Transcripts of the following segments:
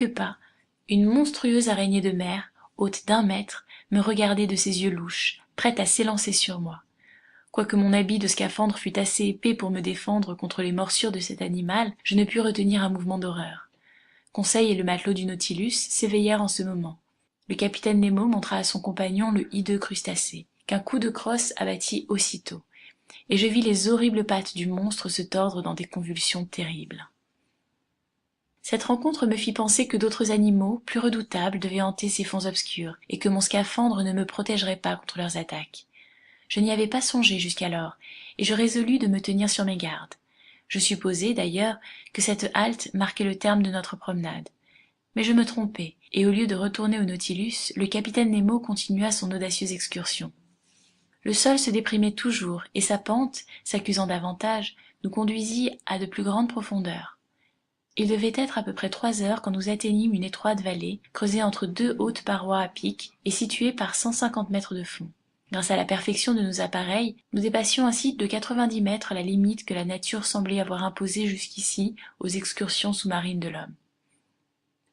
pas, une monstrueuse araignée de mer, haute d'1 mètre, me regardait de ses yeux louches, prête à s'élancer sur moi. Quoique mon habit de scaphandre fût assez épais pour me défendre contre les morsures de cet animal, je ne pus retenir un mouvement d'horreur. Conseil et le matelot du Nautilus s'éveillèrent en ce moment. Le capitaine Nemo montra à son compagnon le hideux crustacé, qu'un coup de crosse abattit aussitôt, et je vis les horribles pattes du monstre se tordre dans des convulsions terribles. Cette rencontre me fit penser que d'autres animaux, plus redoutables, devaient hanter ces fonds obscurs, et que mon scaphandre ne me protégerait pas contre leurs attaques. Je n'y avais pas songé jusqu'alors, et je résolus de me tenir sur mes gardes. Je supposai, d'ailleurs, que cette halte marquait le terme de notre promenade. Mais je me trompais, et au lieu de retourner au Nautilus, le capitaine Nemo continua son audacieuse excursion. Le sol se déprimait toujours, et sa pente, s'accusant davantage, nous conduisit à de plus grandes profondeurs. Il devait être à peu près 3 heures quand nous atteignîmes une étroite vallée, creusée entre 2 hautes parois à pic et située par 150 mètres de fond. Grâce à la perfection de nos appareils, nous dépassions ainsi de 90 mètres la limite que la nature semblait avoir imposée jusqu'ici aux excursions sous-marines de l'homme.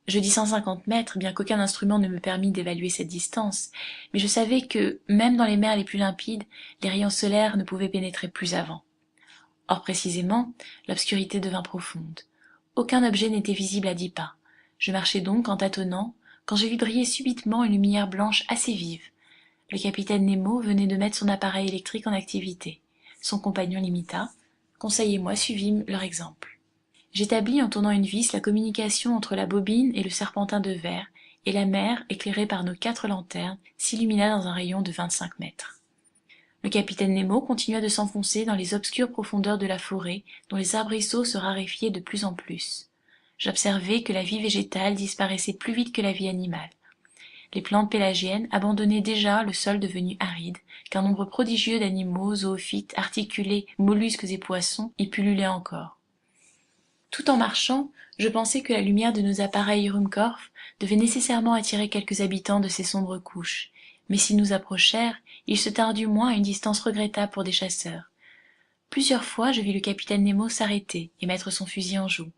Je dis 150 mètres, bien qu'aucun instrument ne me permît d'évaluer cette distance, mais je savais que, même dans les mers les plus limpides, les rayons solaires ne pouvaient pénétrer plus avant. Or précisément, l'obscurité devint profonde. Aucun objet n'était visible à 10 pas. Je marchais donc en tâtonnant, quand je vis briller subitement une lumière blanche assez vive. Le capitaine Nemo venait de mettre son appareil électrique en activité. Son compagnon l'imita. Conseil et moi suivîmes leur exemple. J'établis en tournant une vis la communication entre la bobine et le serpentin de verre, et la mer, éclairée par nos 4 lanternes, s'illumina dans un rayon de 25 mètres. Le capitaine Nemo continua de s'enfoncer dans les obscures profondeurs de la forêt, dont les arbrisseaux se raréfiaient de plus en plus. J'observai que la vie végétale disparaissait plus vite que la vie animale. Les plantes pélagiennes abandonnaient déjà le sol devenu aride, qu'un nombre prodigieux d'animaux, zoophytes, articulés, mollusques et poissons y pullulaient encore. Tout en marchant, je pensai que la lumière de nos appareils Ruhmkorff devait nécessairement attirer quelques habitants de ces sombres couches, mais s'ils nous approchèrent, ils se tinrent du moins à une distance regrettable pour des chasseurs. Plusieurs fois je vis le capitaine Nemo s'arrêter et mettre son fusil en joue,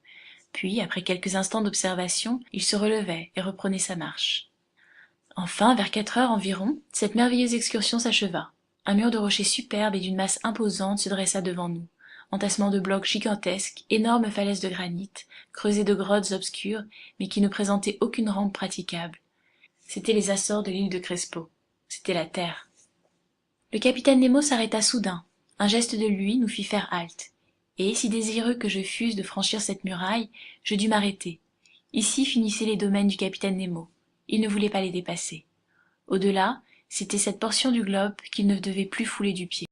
puis, après quelques instants d'observation, il se relevait et reprenait sa marche. Enfin, vers 4 heures environ, cette merveilleuse excursion s'acheva. Un mur de rochers superbes et d'une masse imposante se dressa devant nous. Entassement de blocs gigantesques, énormes falaises de granit, creusées de grottes obscures, mais qui ne présentaient aucune rampe praticable. C'étaient les Açores de l'île de Crespo. C'était la terre. Le capitaine Nemo s'arrêta soudain. Un geste de lui nous fit faire halte. Et, si désireux que je fusse de franchir cette muraille, je dus m'arrêter. Ici finissaient les domaines du capitaine Nemo. Il ne voulait pas les dépasser. Au-delà, c'était cette portion du globe qu'il ne devait plus fouler du pied.